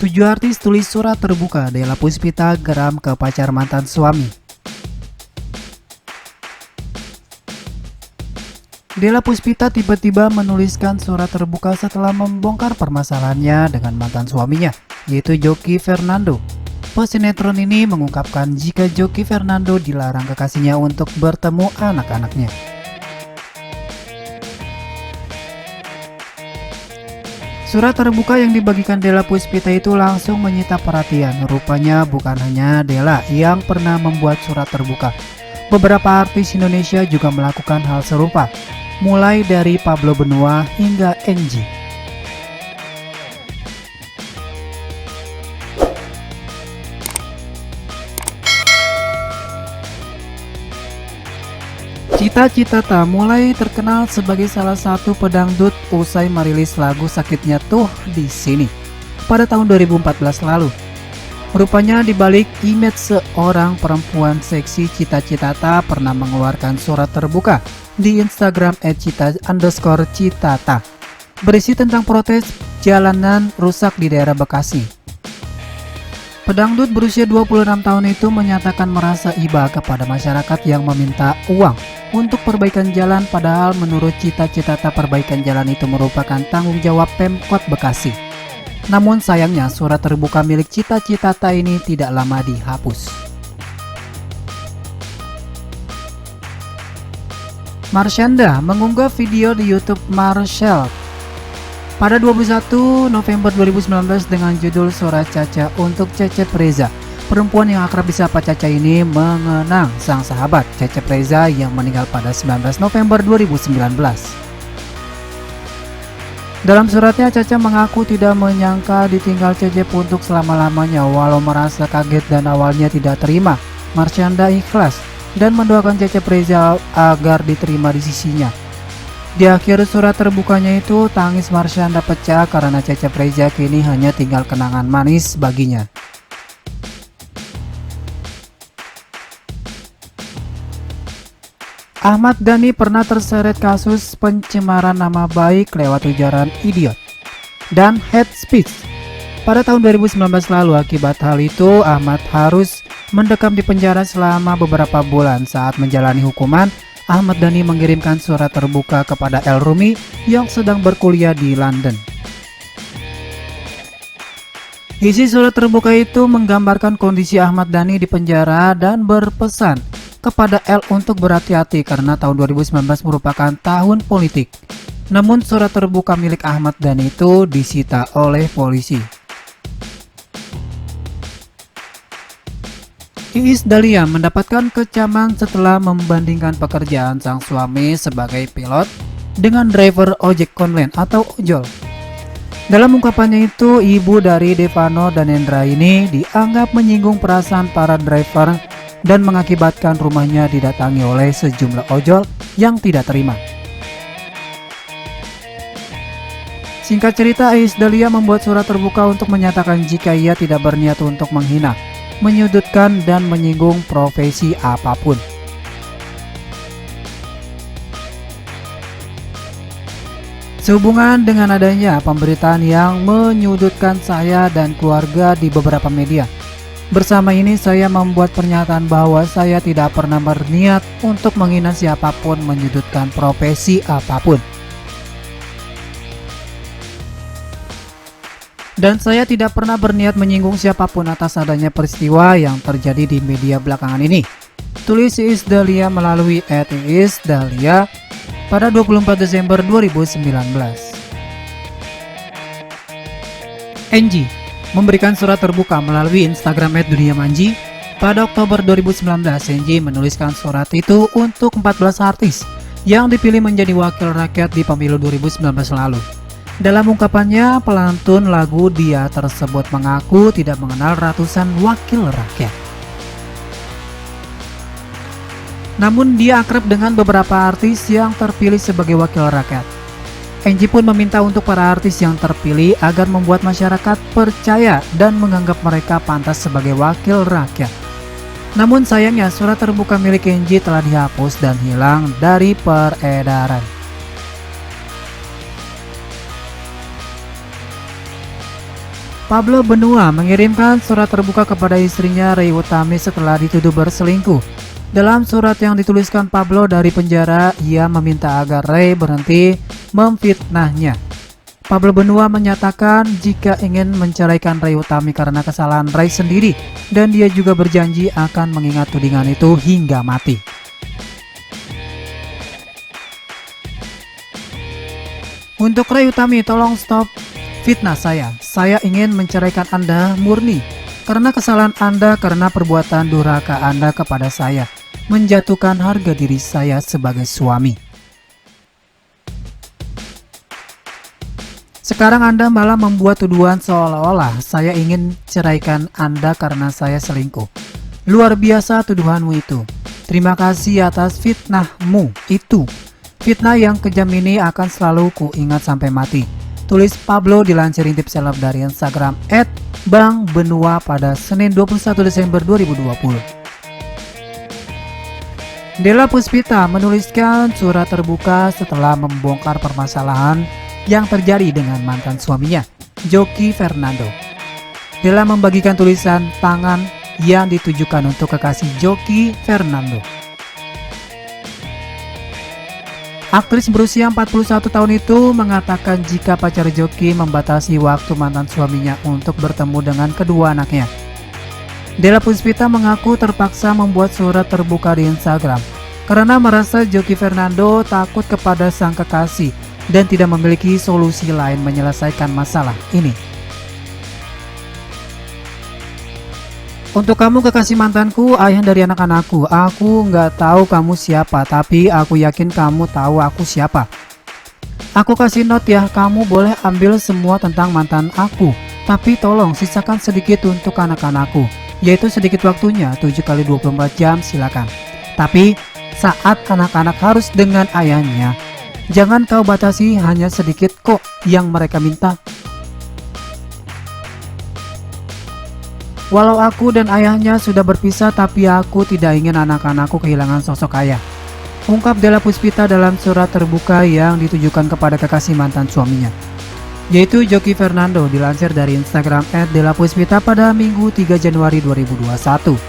7 artis tulis surat terbuka Della Puspita geram ke pacar mantan suami. Della Puspita tiba-tiba menuliskan surat terbuka setelah membongkar permasalahannya dengan mantan suaminya, yaitu Joky Fernando. Pesinetron ini mengungkapkan jika Joky Fernando dilarang kekasihnya untuk bertemu anak-anaknya. Surat terbuka yang dibagikan Della Puspita itu langsung menyita perhatian. Rupanya bukan hanya Della yang pernah membuat surat terbuka. Beberapa artis Indonesia juga melakukan hal serupa, mulai dari Pablo Benua hingga Angie. Cita Citata mulai terkenal sebagai salah satu pedangdut usai merilis lagu Sakitnya Tuh di Sini pada tahun 2014 lalu. Rupanya di balik image seorang perempuan seksi, Cita Citata pernah mengeluarkan surat terbuka di Instagram @cita_citata berisi tentang protes jalanan rusak di daerah Bekasi. Pedangdut berusia 26 tahun itu menyatakan merasa iba kepada masyarakat yang meminta uang untuk perbaikan jalan, padahal menurut Cita Citata perbaikan jalan itu merupakan tanggung jawab Pemkot Bekasi. Namun sayangnya surat terbuka milik Cita Citata ini tidak lama dihapus. Marshanda mengunggah video di YouTube Marshall pada 21 November 2019 dengan judul Surat Caca untuk Cecep Reza. Perempuan yang akrab disapa Caca ini mengenang sang sahabat Cecep Reza yang meninggal pada 19 November 2019. Dalam suratnya, Caca mengaku tidak menyangka ditinggal Cecep untuk selama-lamanya. Walau merasa kaget dan awalnya tidak terima, Marshanda ikhlas dan mendoakan Cecep Reza agar diterima di sisinya. Di akhir surat terbukanya itu, tangis Marshanda pecah karena Cecep Reza kini hanya tinggal kenangan manis baginya. Ahmad Dhani pernah terseret kasus pencemaran nama baik lewat ujaran idiot dan hate speech pada tahun 2019 lalu. Akibat hal itu, Ahmad harus mendekam di penjara selama beberapa bulan. Saat menjalani hukuman, Ahmad Dhani mengirimkan surat terbuka kepada El Rumi yang sedang berkuliah di London. Isi surat terbuka itu menggambarkan kondisi Ahmad Dhani di penjara dan berpesan kepada El untuk berhati-hati karena tahun 2019 merupakan tahun politik. Namun surat terbuka milik Ahmad Dhani itu disita oleh polisi. Iis Dahlia mendapatkan kecaman setelah membandingkan pekerjaan sang suami sebagai pilot dengan driver ojek online atau ojol. Dalam ungkapannya itu, ibu dari Devano dan Hendra ini dianggap menyinggung perasaan para driver dan mengakibatkan rumahnya didatangi oleh sejumlah ojol yang tidak terima. Singkat cerita, Iis Dahlia membuat surat terbuka untuk menyatakan jika ia tidak berniat untuk menghina, menyudutkan, dan menyinggung profesi apapun. Sehubungan dengan adanya pemberitaan yang menyudutkan saya dan keluarga di beberapa media, bersama ini saya membuat pernyataan bahwa saya tidak pernah berniat untuk menghina siapapun, menyudutkan profesi apapun. Dan saya tidak pernah berniat menyinggung siapapun atas adanya peristiwa yang terjadi di media belakangan ini, tulis Iis Dahlia melalui @iisdahlia pada 24 Desember 2019. Angie memberikan surat terbuka melalui Instagram @duniamanji pada Oktober 2019. Angie menuliskan surat itu untuk 14 artis yang dipilih menjadi wakil rakyat di pemilu 2019 lalu. Dalam ungkapannya, pelantun lagu dia tersebut mengaku tidak mengenal ratusan wakil rakyat. Namun dia akrab dengan beberapa artis yang terpilih sebagai wakil rakyat. Angie pun meminta untuk para artis yang terpilih agar membuat masyarakat percaya dan menganggap mereka pantas sebagai wakil rakyat. Namun sayangnya surat terbuka milik Angie telah dihapus dan hilang dari peredaran. Pablo Benua mengirimkan surat terbuka kepada istrinya Rey Utami setelah dituduh berselingkuh. Dalam surat yang dituliskan Pablo dari penjara, ia meminta agar Rey berhenti memfitnahnya. Pablo Benua menyatakan jika ingin menceraikan Rey Utami karena kesalahan Rey sendiri, dan dia juga berjanji akan mengingat tudingan itu hingga mati. Untuk Rey Utami, tolong stop fitnah saya. Saya ingin menceraikan Anda murni karena kesalahan Anda, karena perbuatan durhaka Anda kepada saya, menjatuhkan harga diri saya sebagai suami. Sekarang Anda malah membuat tuduhan seolah-olah saya ingin ceraikan Anda karena saya selingkuh. Luar biasa tuduhanmu itu. Terima kasih atas fitnahmu itu. Fitnah yang kejam ini akan selalu kuingat sampai mati. Tulis Pablo dilansir intip seleb dari Instagram @bangbenua pada Senin 21 Desember 2020. Della Puspita menuliskan surat terbuka setelah membongkar permasalahan yang terjadi dengan mantan suaminya, Joki Fernando. Della membagikan tulisan tangan yang ditujukan untuk kekasih Joki Fernando. Aktris berusia 41 tahun itu mengatakan jika pacar Joki membatasi waktu mantan suaminya untuk bertemu dengan kedua anaknya. Della Puspita mengaku terpaksa membuat surat terbuka di Instagram karena merasa Joki Fernando takut kepada sang kekasih dan tidak memiliki solusi lain menyelesaikan masalah ini. Untuk kamu kekasih mantanku, ayah dari anak-anakku, aku nggak tahu kamu siapa, tapi aku yakin kamu tahu aku siapa. Aku kasih note ya, kamu boleh ambil semua tentang mantan aku, tapi tolong sisakan sedikit untuk anak-anakku, yaitu sedikit waktunya, 7x24 jam silakan. Tapi saat anak-anak harus dengan ayahnya, jangan kau batasi, hanya sedikit kok yang mereka minta. Walau aku dan ayahnya sudah berpisah, tapi aku tidak ingin anak-anakku kehilangan sosok ayah, ungkap Della Puspita dalam surat terbuka yang ditujukan kepada kekasih mantan suaminya, yaitu Joki Fernando, dilansir dari Instagram @dellapuspita pada Minggu 3 Januari 2021.